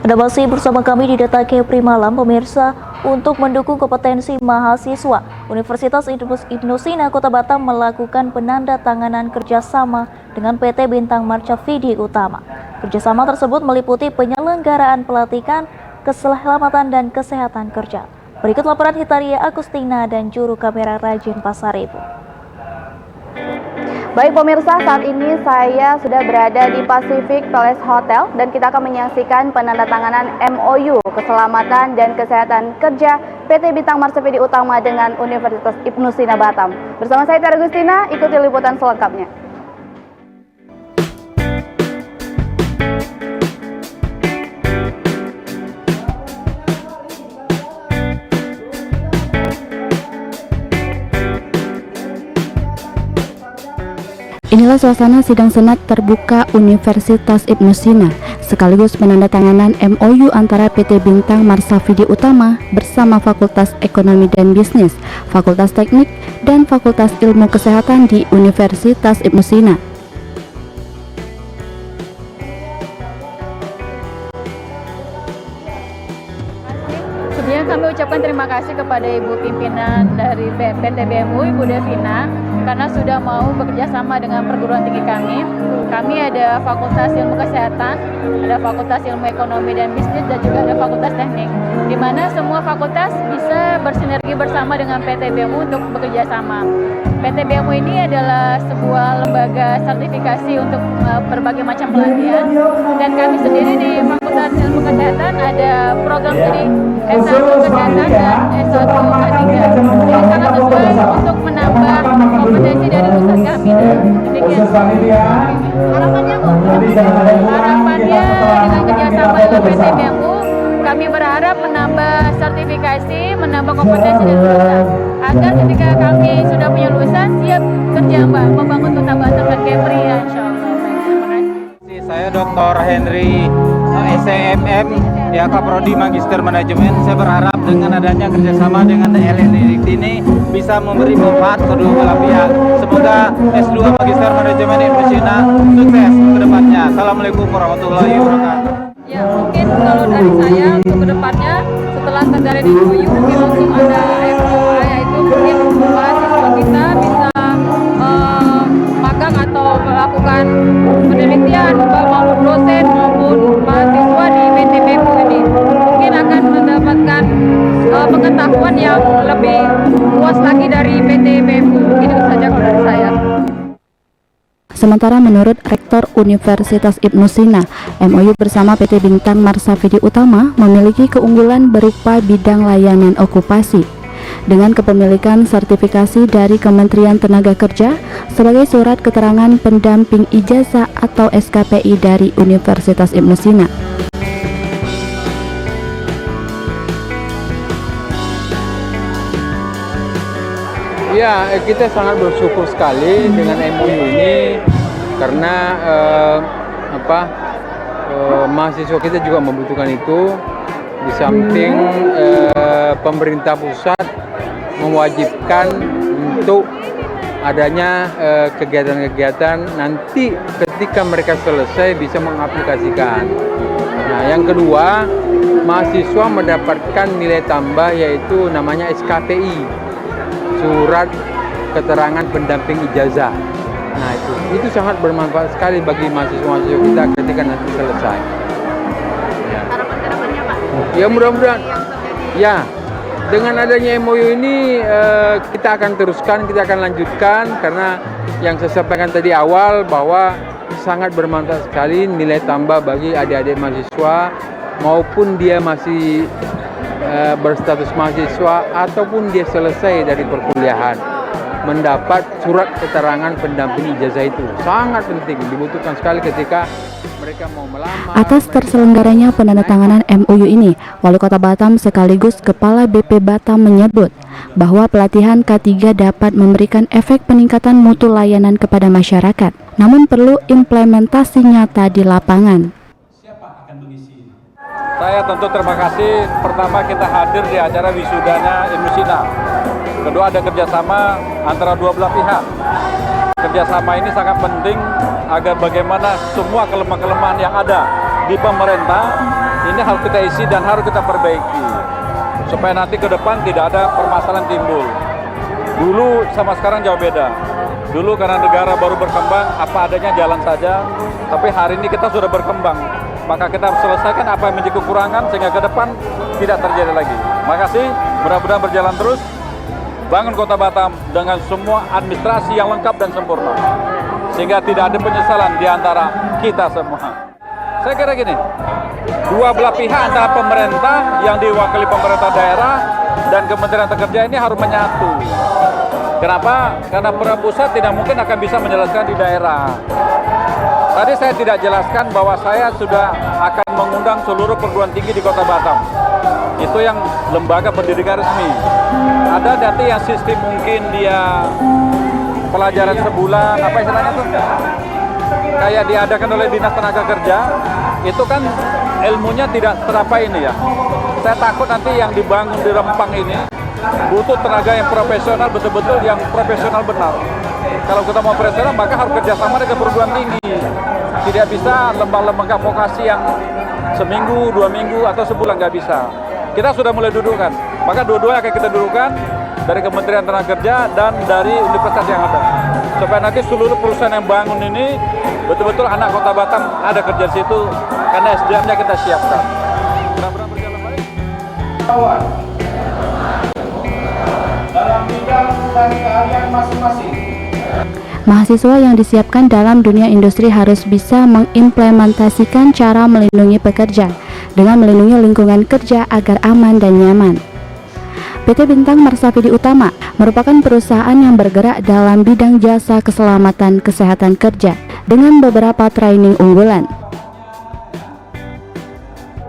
Anda masih bersama kami di Data Kepri Malam, pemirsa. Untuk mendukung kompetensi mahasiswa, Universitas Ibnu Sina Kota Batam melakukan penandatanganan kerjasama dengan PT Bintang Marca Vidi Utama. Kerjasama tersebut meliputi penyelenggaraan pelatihan, keselamatan dan kesehatan kerja. Berikut laporan Hitaria Agustina dan juru kamera Rajin Pasaribu. Baik pemirsa, saat ini saya sudah berada di Pacific Palace Hotel dan kita akan menyaksikan penandatanganan MOU Keselamatan dan Kesehatan Kerja PT Bintang Marca Vidi Utama dengan Universitas Ibnu Sina Batam. Bersama saya Hitaria Agustina, ikuti liputan selengkapnya. Inilah suasana sidang senat terbuka Universitas Ibnu Sina, sekaligus penandatanganan MOU antara PT Bintang Marca Vidi Utama bersama Fakultas Ekonomi dan Bisnis, Fakultas Teknik, dan Fakultas Ilmu Kesehatan di Universitas Ibnu Sina. Sebelumnya kami ucapkan terima kasih kepada Ibu Pimpinan dari PT BMU, Ibu Devina, karena sudah mau bekerja sama dengan perguruan tinggi kami. Kami ada Fakultas Ilmu Kesehatan, ada Fakultas Ilmu Ekonomi dan Bisnis, dan juga ada Fakultas Teknik, di mana semua fakultas bisa bersinergi bersama dengan PT BMU untuk bekerja sama. PT BMU ini adalah sebuah lembaga sertifikasi untuk berbagai macam pelatihan, dan kami sendiri di Fakultas Ilmu Kesehatan ada program studi S1 Kesehatan dan S1 K3. Ini sangat sesuai untuk menambah kompetensi dari lulusan kami. Demikian. Harapannya Bu? Harapannya dengan kerjasama dengan PT BMU, kami berharap menambah sertifikasi, menambah kompetensi dari lulusan, agar ketika kami sudah punya lulusan siap kerja Mbak, membangun Kota Batam dan Kepri ya, insya Allah. Terima kasih. Saya Dr. Henry SEMM, ya Kaprodi Magister Manajemen. Saya berharap dengan adanya kerjasama dengan LNI ini bisa memberi manfaat kedua belah pihak. Semoga S2 Magister Manajemen Ibnu Sina sukses ke depannya. Assalamualaikum warahmatullahi wabarakatuh. Ya, mungkin kalau dari saya untuk kedepannya setelah dari di MOU mungkin langsung ada FOA, yaitu mungkin mahasiswa kita bisa magang atau melakukan penelitian maupun dosen maupun mahasiswa di PT BMU ini mungkin akan mendapatkan pengetahuan yang lebih luas lagi dari PT BMU. Mungkin itu saja kalau dari saya. Sementara menurut Rektor Universitas Ibnu Sina, MOU bersama PT Bintang Marca Vidi Utama memiliki keunggulan berupa bidang layanan okupasi dengan kepemilikan sertifikasi dari Kementerian Tenaga Kerja sebagai surat keterangan pendamping ijazah atau SKPI dari Universitas Ibnu Sina. Ya, kita sangat bersyukur sekali dengan MOU ini karena mahasiswa kita juga membutuhkan itu. Di samping pemerintah pusat mewajibkan untuk adanya kegiatan-kegiatan nanti ketika mereka selesai bisa mengaplikasikan. Nah, yang kedua, mahasiswa mendapatkan nilai tambah yaitu namanya SKPI. Surat keterangan pendamping ijazah. Nah itu sangat bermanfaat sekali bagi mahasiswa-mahasiswa kita ketika nanti selesai. Ya. Harapan-harapannya Pak? Ya mudah-mudahan. Ya, dengan adanya MOU ini kita akan teruskan, kita akan lanjutkan karena yang saya sampaikan tadi awal bahwa sangat bermanfaat sekali nilai tambah bagi adik-adik mahasiswa maupun dia masih berstatus mahasiswa ataupun dia selesai dari perkuliahan, mendapat surat keterangan pendamping ijazah itu sangat penting, dibutuhkan sekali ketika mereka mau melamar. Atas terselenggaranya penandatanganan MOU ini, Wali Kota Batam sekaligus Kepala BP Batam menyebut bahwa pelatihan K3 dapat memberikan efek peningkatan mutu layanan kepada masyarakat, namun perlu implementasi nyata di lapangan. Saya tentu terima kasih. Pertama kita hadir di acara wisudanya Ibnu Sina. Kedua ada kerjasama antara dua belah pihak. Kerjasama ini sangat penting agar bagaimana semua kelemahan-kelemahan yang ada di pemerintah ini harus kita isi dan harus kita perbaiki supaya nanti ke depan tidak ada permasalahan timbul. Dulu sama sekarang jauh beda. Dulu karena negara baru berkembang, apa adanya jalan saja. Tapi hari ini kita sudah berkembang. Maka kita harus selesaikan apa yang menjadi kekurangan sehingga ke depan tidak terjadi lagi. Makasih, mudah-mudahan berjalan terus. Bangun Kota Batam dengan semua administrasi yang lengkap dan sempurna. Sehingga tidak ada penyesalan di antara kita semua. Saya kira gini, dua belah pihak antara pemerintah yang diwakili pemerintah daerah dan Kementerian Kerja ini harus menyatu. Kenapa? Karena pemerintah pusat tidak mungkin akan bisa menjelaskan di daerah. Tadi saya tidak jelaskan bahwa saya sudah akan mengundang seluruh perguruan tinggi di Kota Batam. Itu yang lembaga pendidikan resmi. Ada nanti yang sistem mungkin dia pelajaran sebulan, apa istilahnya tuh? Kayak diadakan oleh Dinas Tenaga Kerja, itu kan ilmunya tidak serapa ini ya. Saya takut nanti yang dibangun di Rempang ini butuh tenaga yang profesional, betul-betul yang profesional benar. Kalau kita mau profesional, maka harus kerjasama dengan perguruan tinggi. Tidak bisa lembaga-lembaga vokasi yang seminggu, 2 minggu, atau sebulan, nggak bisa. Kita sudah mulai dudukkan, maka dua-duanya akan kita dudukkan dari Kementerian Tenaga Kerja dan dari universitas yang ada. Supaya nanti seluruh perusahaan yang bangun ini, betul-betul anak Kota Batam ada kerja di situ, karena SDM-nya kita siapkan. Mudah-mudahan berjalan baik. Dalam bidang dan keahlian masing-masing. Mahasiswa yang disiapkan dalam dunia industri harus bisa mengimplementasikan cara melindungi pekerja dengan melindungi lingkungan kerja agar aman dan nyaman. PT Bintang Marsafidi Utama merupakan perusahaan yang bergerak dalam bidang jasa keselamatan kesehatan kerja dengan beberapa training unggulan.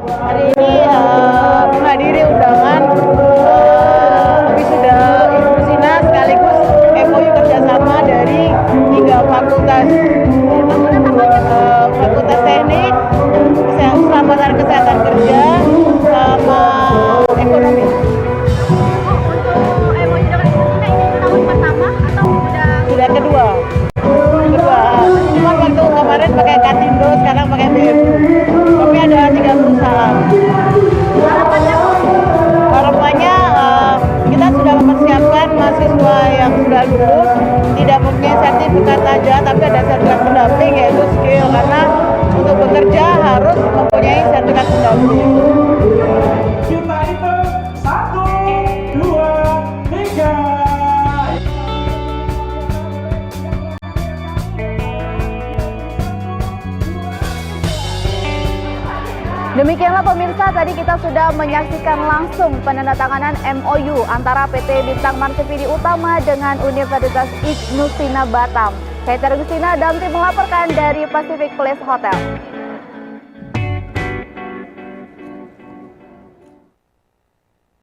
Hari ini menghadiri undangan wisuda Inusina sekaligus MOU kerjasama dari 3 fakultas, Fakultas Teknik, Keselamatan Kesehatan Kerja, sama Ekonomi. Untuk MOU dengan Indonesia ini tahun pertama atau sudah Kedua. Cuma waktu kemarin pakai Katindo, sekarang pakai BMU. Kami ada 3 perusahaan. Harapannya kita sudah mempersiapkan mahasiswa yang sudah lulus tidak mempunyai sertifikat saja, tapi ada sertifikat pendamping yaitu skill, karena untuk bekerja harus mempunyai sertifikat pendamping. Kita itu 1, 2, 3. Demikianlah pemirsa, tadi kita sudah menyaksikan langsung penandatanganan MOU antara PT Bintang Marsafidi Utama dengan Universitas Ibnu Sina Batam. Saya Tergustina dan tim melaporkan dari Pacific Place Hotel.